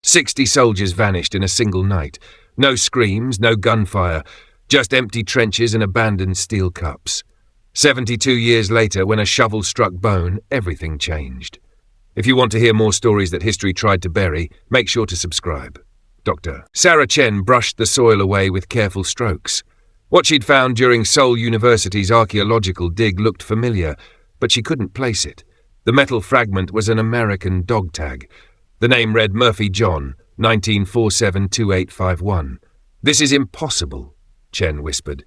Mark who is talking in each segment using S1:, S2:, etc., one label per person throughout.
S1: 60 soldiers vanished in a single night. No screams, no gunfire, just empty trenches and abandoned steel cups. 72 years later, when a shovel struck bone, everything changed. If you want to hear more stories that history tried to bury, make sure to subscribe. Dr. Sarah Chen brushed the soil away with careful strokes. What she'd found during Seoul University's archaeological dig looked familiar, but she couldn't place it. The metal fragment was an American dog tag. The name read Murphy John, 1947-2851. "This is impossible," Chen whispered.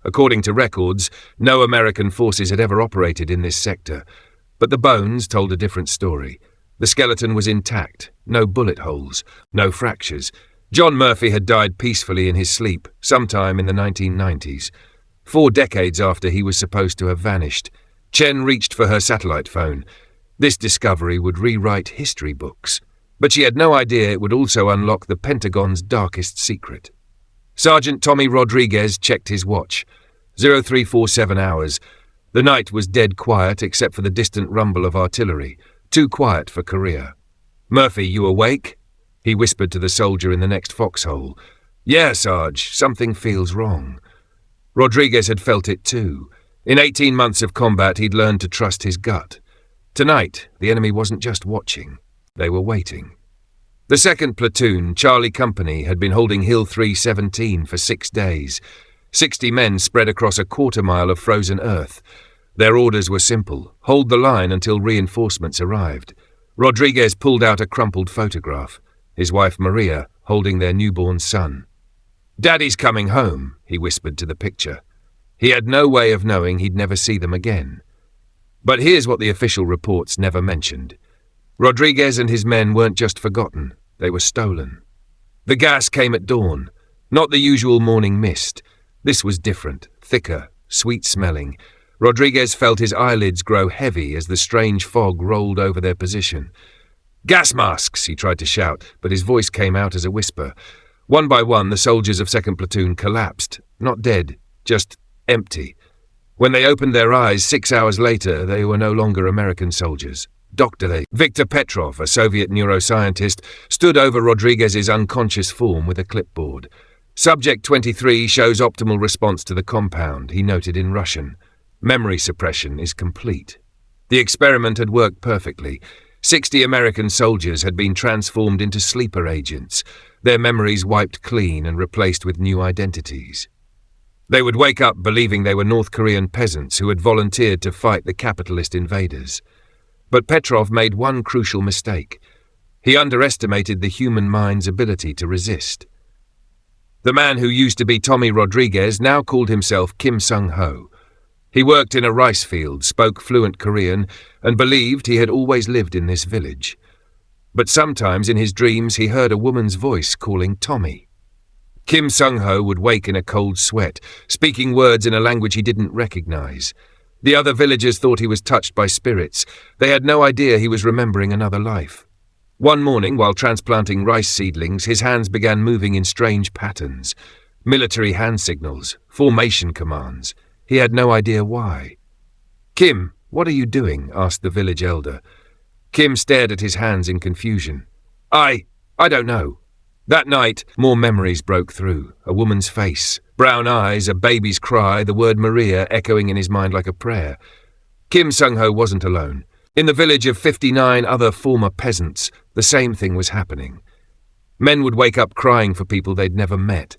S1: According to records, no American forces had ever operated in this sector, but the bones told a different story. The skeleton was intact, no bullet holes, no fractures. John Murphy had died peacefully in his sleep sometime in the 1990s, 4 decades after he was supposed to have vanished. Chen reached for her satellite phone. This discovery would rewrite history books, but she had no idea it would also unlock the Pentagon's darkest secret. Sergeant Tommy Rodriguez checked his watch. 0347 hours. The night was dead quiet except for the distant rumble of artillery, too quiet for Korea. "Murphy, you awake?" he whispered to the soldier in the next foxhole. "Yeah, Sarge, something feels wrong." Rodriguez had felt it too. In 18 months of combat, he'd learned to trust his gut. Tonight, the enemy wasn't just watching, they were waiting. The 2nd Platoon, Charlie Company, had been holding Hill 317 for 6 days. 60 men spread across a quarter-mile of frozen earth. Their orders were simple: hold the line until reinforcements arrived. Rodriguez pulled out a crumpled photograph, his wife Maria holding their newborn son. "Daddy's coming home," he whispered to the picture. He had no way of knowing he'd never see them again. But here's what the official reports never mentioned. Rodriguez and his men weren't just forgotten, they were stolen. The gas came at dawn, not the usual morning mist. This was different, thicker, sweet-smelling. Rodriguez felt his eyelids grow heavy as the strange fog rolled over their position. "Gas masks!" he tried to shout, but his voice came out as a whisper. One by one, the soldiers of 2nd Platoon collapsed, not dead, just empty. When they opened their eyes 6 hours later, they were no longer American soldiers. Dr. Viktor Petrov, a Soviet neuroscientist, stood over Rodriguez's unconscious form with a clipboard. "Subject 23 shows optimal response to the compound," he noted in Russian. "Memory suppression is complete." The experiment had worked perfectly. 60 American soldiers had been transformed into sleeper agents, their memories wiped clean and replaced with new identities. They would wake up believing they were North Korean peasants who had volunteered to fight the capitalist invaders. But Petrov made one crucial mistake. He underestimated the human mind's ability to resist. The man who used to be Tommy Rodriguez now called himself Kim Sung-ho. He worked in a rice field, spoke fluent Korean, and believed he had always lived in this village. But sometimes in his dreams he heard a woman's voice calling Tommy. Kim Sung-ho would wake in a cold sweat, speaking words in a language he didn't recognize. The other villagers thought he was touched by spirits. They had no idea he was remembering another life. One morning, while transplanting rice seedlings, his hands began moving in strange patterns. Military hand signals, formation commands. He had no idea why. "Kim, what are you doing?" asked the village elder. Kim stared at his hands in confusion. I don't know." That night, more memories broke through. A woman's face, brown eyes, a baby's cry, the word Maria echoing in his mind like a prayer. Kim Sung-ho wasn't alone. In the village of 59 other former peasants, the same thing was happening. Men would wake up crying for people they'd never met.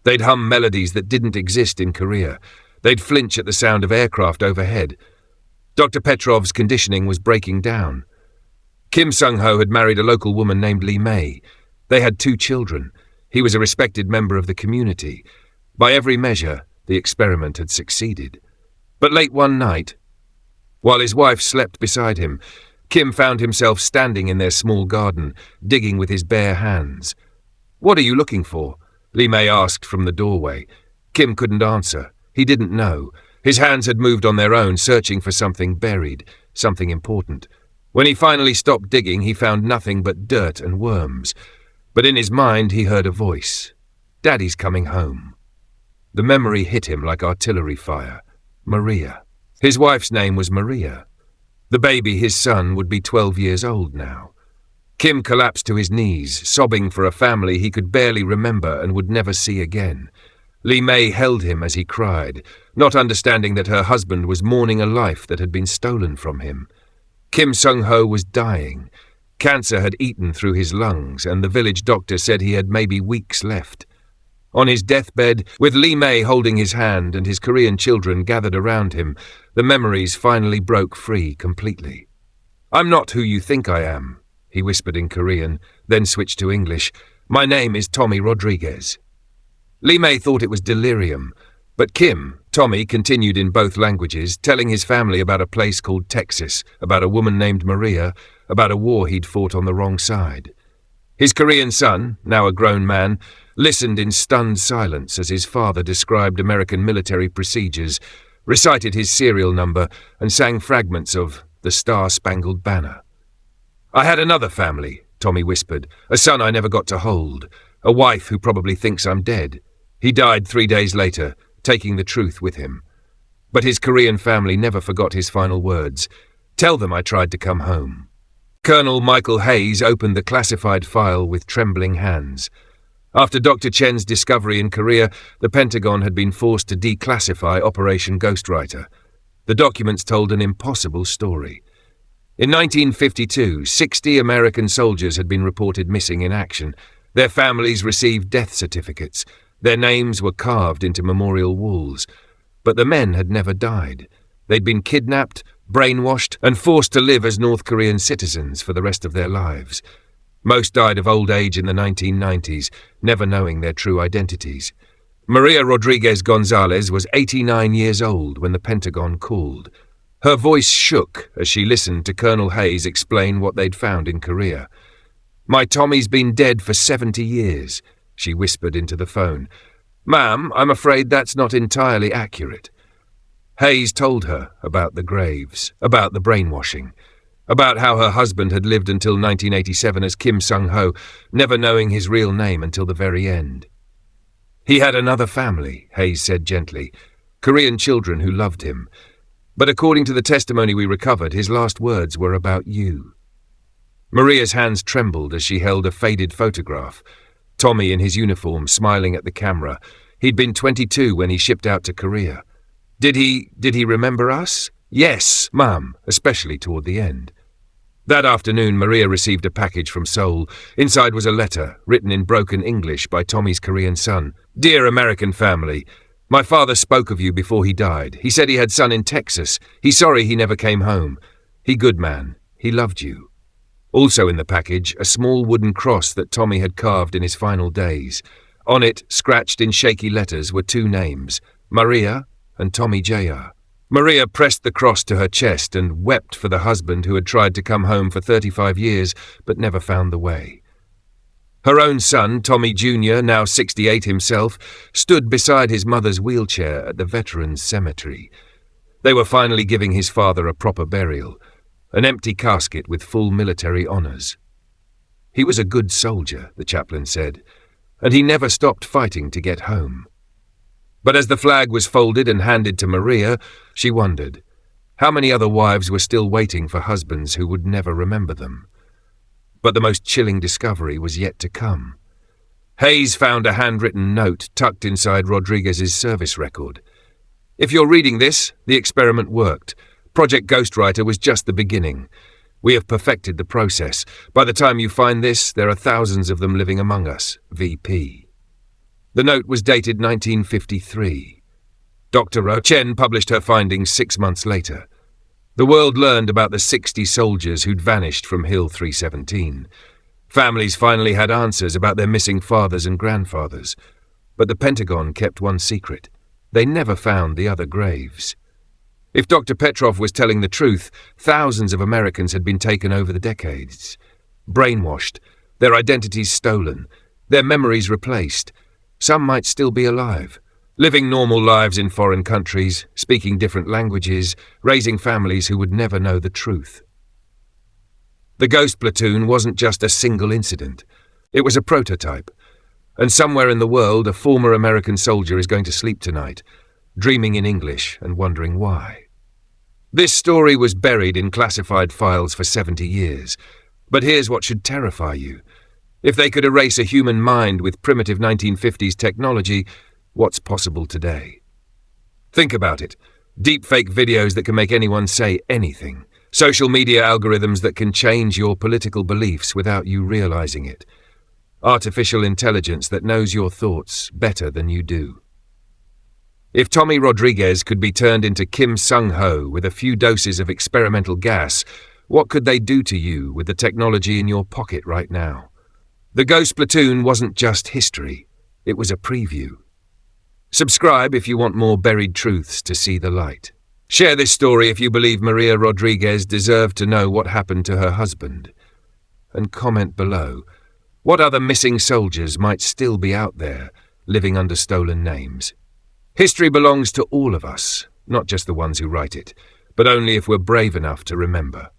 S1: They'd hum melodies that didn't exist in Korea. They'd flinch at the sound of aircraft overhead. Dr. Petrov's conditioning was breaking down. Kim Sung-ho had married a local woman named Lee May. They had 2 children. He was a respected member of the community. By every measure, the experiment had succeeded. But late one night, while his wife slept beside him, Kim found himself standing in their small garden, digging with his bare hands. "What are you looking for?" Lee May asked from the doorway. Kim couldn't answer. He didn't know. His hands had moved on their own, searching for something buried, something important. When he finally stopped digging, he found nothing but dirt and worms. But in his mind, he heard a voice. "Daddy's coming home." The memory hit him like artillery fire. Maria. His wife's name was Maria. The baby, his son, would be 12 years old now. Kim collapsed to his knees, sobbing for a family he could barely remember and would never see again. Li Mei held him as he cried, not understanding that her husband was mourning a life that had been stolen from him. Kim Sung-ho was dying. Cancer had eaten through his lungs, and the village doctor said he had maybe weeks left. On his deathbed, with Li Mei holding his hand and his Korean children gathered around him, the memories finally broke free completely. "I'm not who you think I am," he whispered in Korean, then switched to English. "My name is Tommy Rodriguez." Li Mei thought it was delirium, but Tommy continued in both languages, telling his family about a place called Texas, about a woman named Maria, about a war he'd fought on the wrong side. His Korean son, now a grown man, listened in stunned silence as his father described American military procedures, recited his serial number, and sang fragments of The Star-Spangled Banner. "I had another family," Tommy whispered, "a son I never got to hold, a wife who probably thinks I'm dead. He died 3 days later, taking the truth with him. But his Korean family never forgot his final words. Tell them I tried to come home." Colonel Michael Hayes opened the classified file with trembling hands. After Dr. Chen's discovery in Korea, the Pentagon had been forced to declassify Operation Ghostwriter. The documents told an impossible story. In 1952, 60 American soldiers had been reported missing in action. Their families received death certificates. Their names were carved into memorial walls. But the men had never died. They'd been kidnapped, brainwashed, and forced to live as North Korean citizens for the rest of their lives. Most died of old age in the 1990s, never knowing their true identities. Maria Rodriguez Gonzalez was 89 years old when the Pentagon called. Her voice shook as she listened to Colonel Hayes explain what they'd found in Korea. "My Tommy's been dead for 70 years, she whispered into the phone. "Ma'am, I'm afraid that's not entirely accurate." Hayes told her about the graves, about the brainwashing, about how her husband had lived until 1987 as Kim Sung-ho, never knowing his real name until the very end. "He had another family," Hayes said gently, "Korean children who loved him. But according to the testimony we recovered, his last words were about you." Maria's hands trembled as she held a faded photograph. Tommy in his uniform, smiling at the camera. He'd been 22 when he shipped out to Korea. Did he remember us? "Yes, Mum, especially toward the end." That afternoon, Maria received a package from Seoul. Inside was a letter, written in broken English by Tommy's Korean son. "Dear American family, my father spoke of you before he died. He said he had son in Texas. He's sorry he never came home. He good man. He loved you." Also in the package, a small wooden cross that Tommy had carved in his final days. On it, scratched in shaky letters, were 2 names, Maria and Tommy Jr. Maria pressed the cross to her chest and wept for the husband who had tried to come home for 35 years but never found the way. Her own son, Tommy Jr., now 68 himself, stood beside his mother's wheelchair at the Veterans Cemetery. They were finally giving his father a proper burial, an empty casket with full military honours. He was a good soldier, the chaplain said, and he never stopped fighting to get home. But as the flag was folded and handed to Maria, she wondered, how many other wives were still waiting for husbands who would never remember them? But the most chilling discovery was yet to come. Hayes found a handwritten note tucked inside Rodriguez's service record. "If you're reading this, the experiment worked. Project Ghostwriter was just the beginning. We have perfected the process. By the time you find this, there are thousands of them living among us. VP." The note was dated 1953. Dr. Chen published her findings 6 months later. The world learned about the 60 soldiers who'd vanished from Hill 317. Families finally had answers about their missing fathers and grandfathers. But the Pentagon kept one secret. They never found the other graves. If Dr. Petrov was telling the truth, thousands of Americans had been taken over the decades. Brainwashed, their identities stolen, their memories replaced. Some might still be alive, living normal lives in foreign countries, speaking different languages, raising families who would never know the truth. The Ghost Platoon wasn't just a single incident. It was a prototype. And somewhere in the world, a former American soldier is going to sleep tonight, dreaming in English and wondering why. This story was buried in classified files for 70 years. But here's what should terrify you. If they could erase a human mind with primitive 1950s technology, what's possible today? Think about it. Deepfake videos that can make anyone say anything. Social media algorithms that can change your political beliefs without you realizing it. Artificial intelligence that knows your thoughts better than you do. If Tommy Rodriguez could be turned into Kim Sung-ho with a few doses of experimental gas, what could they do to you with the technology in your pocket right now? The Ghost Platoon wasn't just history, it was a preview. Subscribe if you want more buried truths to see the light. Share this story if you believe Maria Rodriguez deserved to know what happened to her husband. And comment below, what other missing soldiers might still be out there, living under stolen names? History belongs to all of us, not just the ones who write it, but only if we're brave enough to remember.